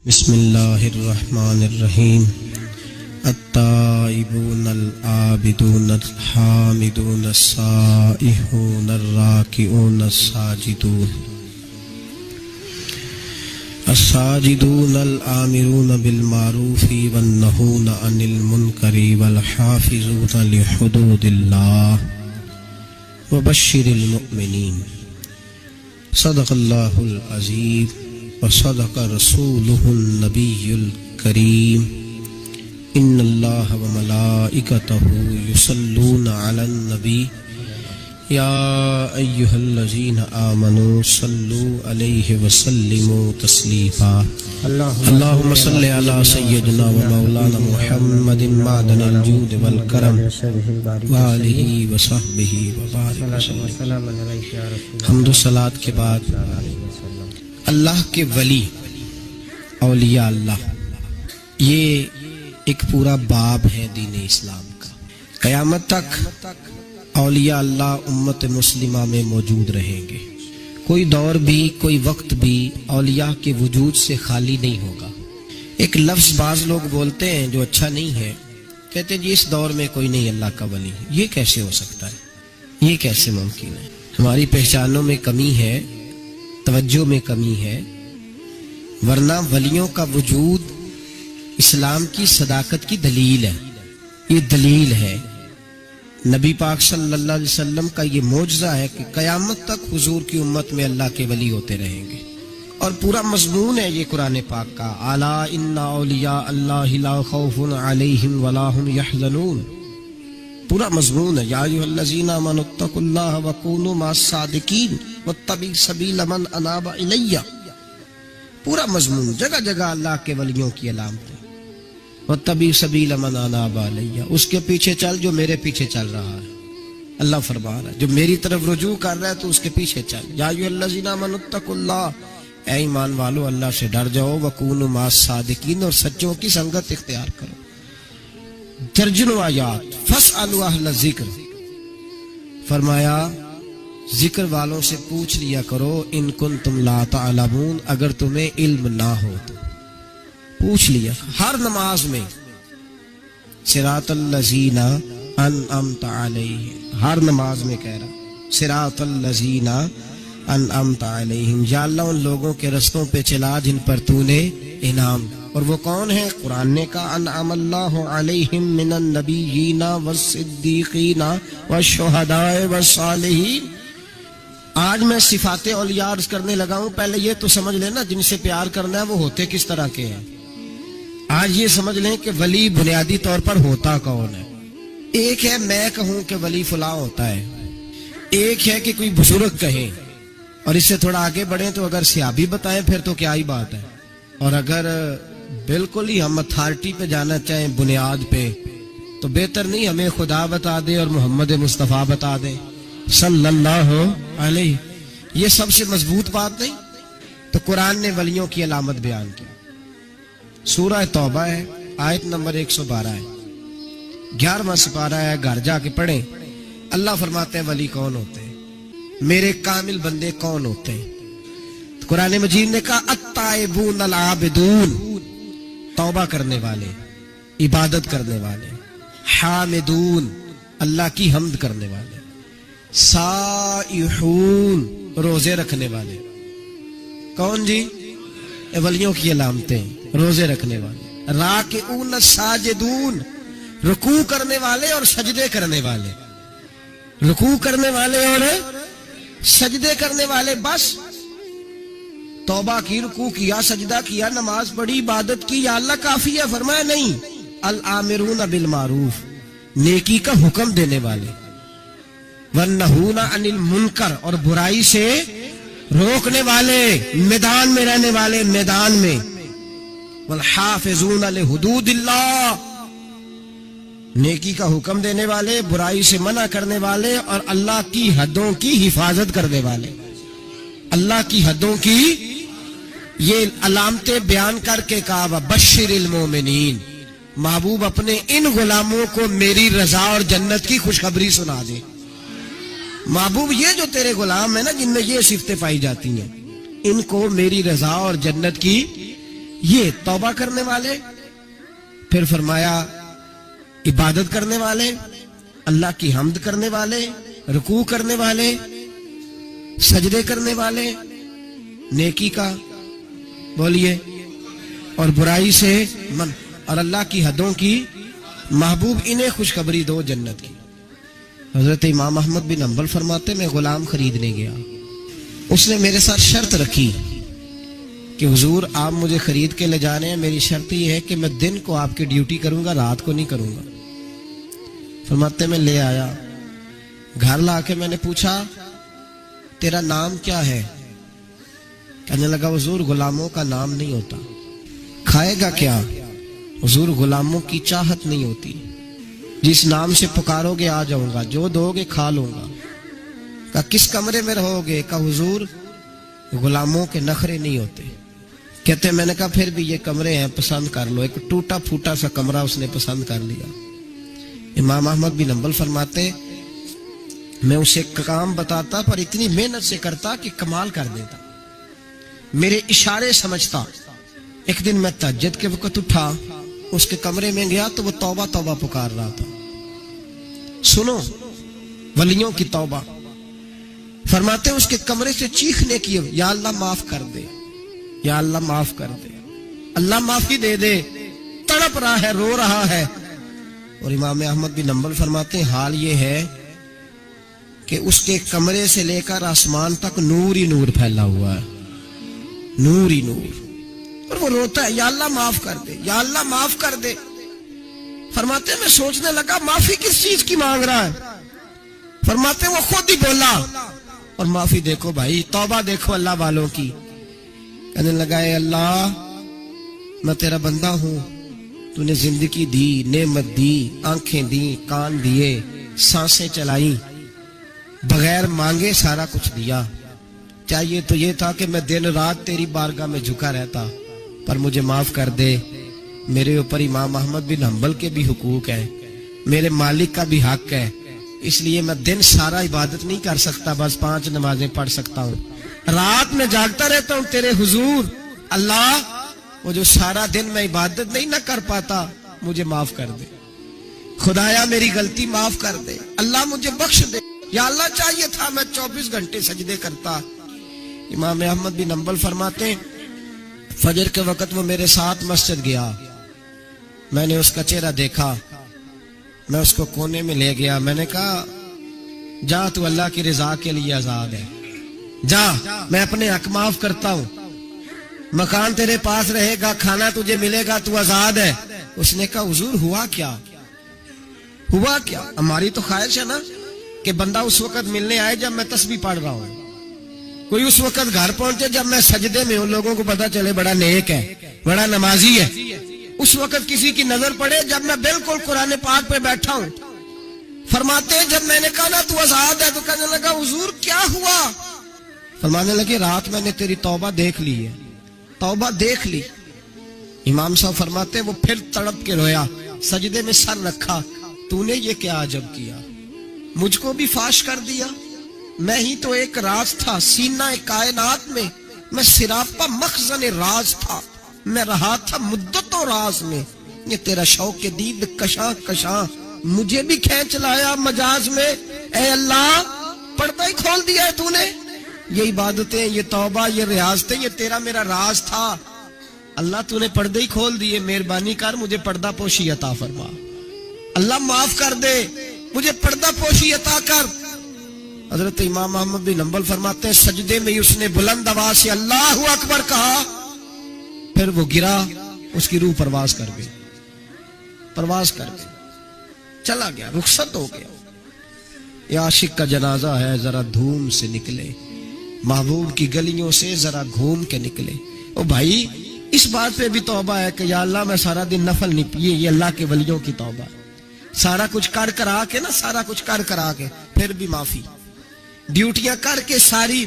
بسم اللہ الرحمن الرحیم التائبون العابدون الحامدون السائحون الراکعون الساجدون الآمرون بالمعروف والنہون عن المنکر والحافظون لحدود اللہ وبشر المؤمنین صدق اللہ العظیم وصدق رسوله النبی الکریم ان اللہ وملائکته یصلون علی النبی یا ایہا الذین آمنوا صلوا علیہ وسلموا تسلیما اللہم صل علی سیدنا ومولانا محمد معدن الجود والکرم وآلہ وصحبہ وبارک وسلم۔ حمد و صلاۃ کے بعد اللہ کے ولی اولیاء اللہ، یہ ایک پورا باب ہے دین اسلام کا۔ قیامت تک اولیاء اللہ امت مسلمہ میں موجود رہیں گے، کوئی دور بھی کوئی وقت بھی اولیاء کے وجود سے خالی نہیں ہوگا۔ ایک لفظ بعض لوگ بولتے ہیں جو اچھا نہیں ہے، کہتے ہیں جی اس دور میں کوئی نہیں اللہ کا ولی۔ یہ کیسے ہو سکتا ہے؟ یہ کیسے ممکن ہے؟ ہماری پہچانوں میں کمی ہے، توجہ میں کمی ہے، ورنہ ولیوں کا وجود اسلام کی صداقت کی دلیل ہے۔ یہ دلیل ہے، نبی پاک صلی اللہ علیہ وسلم کا یہ معجزہ ہے کہ قیامت تک حضور کی امت میں اللہ کے ولی ہوتے رہیں گے، اور پورا مضمون ہے یہ قرآن پاک کا، الا ان اولیاء اللہ لا خوف علیہم ولا هم یحزنون۔ پورا مضمون ہے، یا ایھا الذین آمنوا اتقوا اللہ وکونوا مع الصادقین واتبعوا سبیل من اناب الی۔ پورا مضمون، جگہ جگہ اللہ کے ولیوں کی علامتیں، واتبعوا سبیل من اناب الی، اس کے پیچھے چل جو میرے پیچھے چل رہا ہے۔ اللہ فرما رہا ہے جو میری طرف رجوع کر رہا ہے تو اس کے پیچھے چل۔ یا ایھا الذین آمنوا اتقوا اللہ، اے ایمان والو اللہ سے ڈر جاؤ، وکونوا مع الصادقین، اور سچوں کی سنگت اختیار کرو۔ درجنوں آیات، فاسألوا اہل الذکر، فرمایا ذکر والوں سے پوچھ لیا کرو، ان کنتم لا تعلمون، اگر تمہیں علم نہ ہو تو پوچھ لیا۔ ہر نماز میں صراط الذین انعمت علیہم، ہر نماز میں کہہ رہا صراط الذین انعمت علیہم، یا اللہ ان لوگوں کے رستوں پہ چلا جن پر تو نے انعام۔ اور وہ کون ہے؟ قرآن نے کہا انعم اللہ علیہم من النبیین والصدیقین والشہداء والصالحین۔ آج میں صفات اولیاء عرض کرنے لگا ہوں، پہلے یہ تو سمجھ لینا جن سے پیار کرنا ہے وہ ہوتے کس طرح کے ہیں۔ آج یہ سمجھ لیں کہ ولی بنیادی طور پر ہوتا کون ہے۔ ایک ہے میں کہوں کہ ولی فلاں ہوتا ہے، ایک ہے کہ کوئی بزرگ کہیں، اور اس سے تھوڑا آگے بڑھیں تو اگر صحابی بتائیں پھر تو کیا ہی بات ہے، اور اگر بالکل ہی ہم اتھارٹی پہ جانا چاہیں بنیاد پہ تو بہتر نہیں ہمیں خدا بتا دے اور محمد مصطفیٰ بتا دے صلی اللہ علیہ۔ یہ سب سے مضبوط بات نہیں؟ تو قرآن نے ولیوں کی علامت بیان کی۔ سورہ توبہ ہے، آیت نمبر 112 ہے، 11واں سپارہ ہے، گھر جا کے پڑھیں۔ اللہ فرماتے ہیں ولی کون ہوتے ہیں، میرے کامل بندے کون ہوتے ہیں۔ قرآن مجید نے کہا التائبون العابدون، توبہ کرنے والے، عبادت کرنے والے، حامدون، اللہ کی حمد کرنے والے، سائحون، روزے رکھنے والے۔ کون جی؟ ولیوں کی علامتیں، روزے رکھنے والے، راکعون ساجدون، رکوع کرنے والے اور سجدے کرنے والے، رکوع کرنے والے اور سجدے کرنے والے۔ بس توبہ کی، رکوع کیا، سجدہ کیا، نماز پڑھی، عبادت کی، یا اللہ کافی ہے؟ فرمایا نہیں، الآمرون بالمعروف، نیکی کا حکم دینے والے، والنہون عن المنکر، اور برائی سے روکنے والے، میدان میں رہنے والے، میدان میں، والحافظون لحدود اللہ، نیکی کا حکم دینے والے، برائی سے منع کرنے والے، اور اللہ کی حدوں کی حفاظت کرنے والے۔ اللہ کی حدوں کی یہ علامتیں بیان کر کے کہا بشر المومنین، محبوب اپنے ان غلاموں کو میری رضا اور جنت کی خوشخبری سنا دے۔ محبوب یہ جو تیرے غلام ہیں نا جن میں یہ صفتیں پائی جاتی ہیں، ان کو میری رضا اور جنت کی یہ توبہ کرنے والے، پھر فرمایا عبادت کرنے والے، اللہ کی حمد کرنے والے، رکوع کرنے والے، سجدے کرنے والے، نیکی کا بولیے اور برائی سے من، اور اللہ کی حدوں کی محبوب، انہیں خوشخبری دو جنت کی۔ حضرت امام احمد بن حنبل فرماتے میں غلام خریدنے گیا، اس نے میرے ساتھ شرط رکھی کہ حضور آپ مجھے خرید کے لے جانے ہیں، میری شرط یہ ہے کہ میں دن کو آپ کی ڈیوٹی کروں گا، رات کو نہیں کروں گا۔ فرماتے میں لے آیا، گھر لا کے میں نے پوچھا تیرا نام کیا ہے؟ کہنے لگا حضور غلاموں کا نام نہیں ہوتا۔ کھائے گا کیا؟ حضور غلاموں کی چاہت نہیں ہوتی، جس نام سے پکارو گے آ جاؤں گا، جو دو گے کھا لوں گا۔ کہا کس کمرے میں رہو گے؟ کہا حضور غلاموں کے نخرے نہیں ہوتے۔ کہتے میں نے کہا پھر بھی یہ کمرے ہیں پسند کر لو۔ ایک ٹوٹا پھوٹا سا کمرہ اس نے پسند کر لیا۔ امام احمد بن حنبل فرماتے میں اسے کام بتاتا پر اتنی محنت سے کرتا کہ کمال کر دیتا، میرے اشارے سمجھتا۔ ایک دن میں تہجد کے وقت اٹھا، اس کے کمرے میں گیا تو وہ توبہ توبہ پکار رہا تھا۔ سنو ولیوں کی توبہ، فرماتے اس کے کمرے سے چیخنے کی، یا اللہ معاف کر دے، یا اللہ معاف کر دے، اللہ معافی دے دے، تڑپ رہا ہے، رو رہا ہے۔ اور امام احمد بن حنبل فرماتے ہیں حال یہ ہے کہ اس کے کمرے سے لے کر آسمان تک نور ہی نور پھیلا ہوا ہے، نور ہی نور، اور وہ روتا ہے یا اللہ معاف کر دے، یا اللہ معاف کر دے۔ فرماتے ہیں میں سوچنے لگا معافی کس چیز کی مانگ رہا ہے؟ فرماتے ہیں وہ خود ہی بولا، اور معافی دیکھو بھائی، توبہ دیکھو اللہ والوں کی۔ کہنے لگا اے اللہ میں تیرا بندہ ہوں، تو نے زندگی دی، نعمت دی، آنکھیں دی، کان دیے، سانسیں چلائیں، بغیر مانگے سارا کچھ دیا۔ چاہیے تو یہ تھا کہ میں دن رات تیری بارگاہ میں جھکا رہتا، پر مجھے معاف کر دے۔ میرے اوپر امام احمد بن حنبل کے بھی حقوق ہیں، میرے مالک کا بھی حق ہے، اس لیے میں دن سارا عبادت نہیں کر سکتا، بس 5 نمازیں پڑھ سکتا ہوں، رات میں جاگتا رہتا ہوں تیرے حضور۔ اللہ وہ جو سارا دن میں عبادت نہیں نہ کر پاتا مجھے معاف کر دے، خدایا میری غلطی معاف کر دے، اللہ مجھے بخش دے۔ یا اللہ چاہیے تھا میں 24 گھنٹے سجدے کرتا۔ امام احمد بن حنبل فرماتے ہیں فجر کے وقت وہ میرے ساتھ مسجد گیا، میں نے اس کا چہرہ دیکھا، میں اس کو کونے میں لے گیا، میں نے کہا جا تو اللہ کی رضا کے لیے آزاد ہے، جا میں اپنے حق معاف کرتا ہوں، مکان تیرے پاس رہے گا، کھانا تجھے ملے گا، تو آزاد ہے۔ اس نے کہا حضور ہوا کیا؟ ہوا کیا؟ ہماری تو خواہش ہے نا کہ بندہ اس وقت ملنے آئے جب میں تسبیح پڑھ رہا ہوں، کوئی اس وقت گھر پہنچے جب میں سجدے میں ہوں، لوگوں کو پتا چلے بڑا نیک ہے، بڑا نمازی ہے۔ اس وقت کسی کی نظر پڑے جب میں بالکل قرآن پاک پہ بیٹھا ہوں۔ فرماتے ہیں جب میں نے کہا نا تو آزاد ہے، تو کہنے لگا حضور کیا ہوا؟ فرمانے لگے رات میں نے تیری توبہ دیکھ لی ہے، توبہ دیکھ لی۔ امام صاحب فرماتے ہیں وہ پھر تڑپ کے رویا، سجدے میں سر رکھا، تو نے یہ کیا عجب کیا، مجھ کو بھی فاش کر دیا، میں ہی تو ایک راز تھا سینہ کائنات میں سراپا مخزن راز تھا، میں رہا تھا مدتوں راز میں، یہ تیرا شوق دید کشاں کشاں مجھے بھی کھینچ لایا مجاز میں۔ اے اللہ پردہ ہی کھول دیا ہے تو نے، یہ عبادتیں، یہ توبہ، یہ ریاضتیں، یہ تیرا میرا راز تھا، اللہ تو نے پردے ہی کھول دیے، مہربانی کر مجھے پردہ پوشی عطا فرما، اللہ معاف کر دے، مجھے پردہ پوشی عطا کر۔ حضرت امام احمد بن حنبل فرماتے ہیں سجدے میں اس نے بلند آواز سے اللہ اکبر کہا، پھر وہ گرا، اس کی روح پرواز کر گئی، پرواز کر گئی، چلا گیا، رخصت ہو گیا۔ یہ عاشق کا جنازہ ہے، ذرا دھوم سے نکلے، محبوب کی گلیوں سے ذرا گھوم کے نکلے۔ او بھائی اس بات پہ بھی توبہ ہے کہ یا اللہ میں سارا دن نفل نہیں پیے، یہ اللہ کے ولیوں کی توبہ ہے، سارا کچھ کر کرا کے نا، سارا کچھ کر کرا کے پھر بھی معافی، ڈیوٹیاں کر کے ساری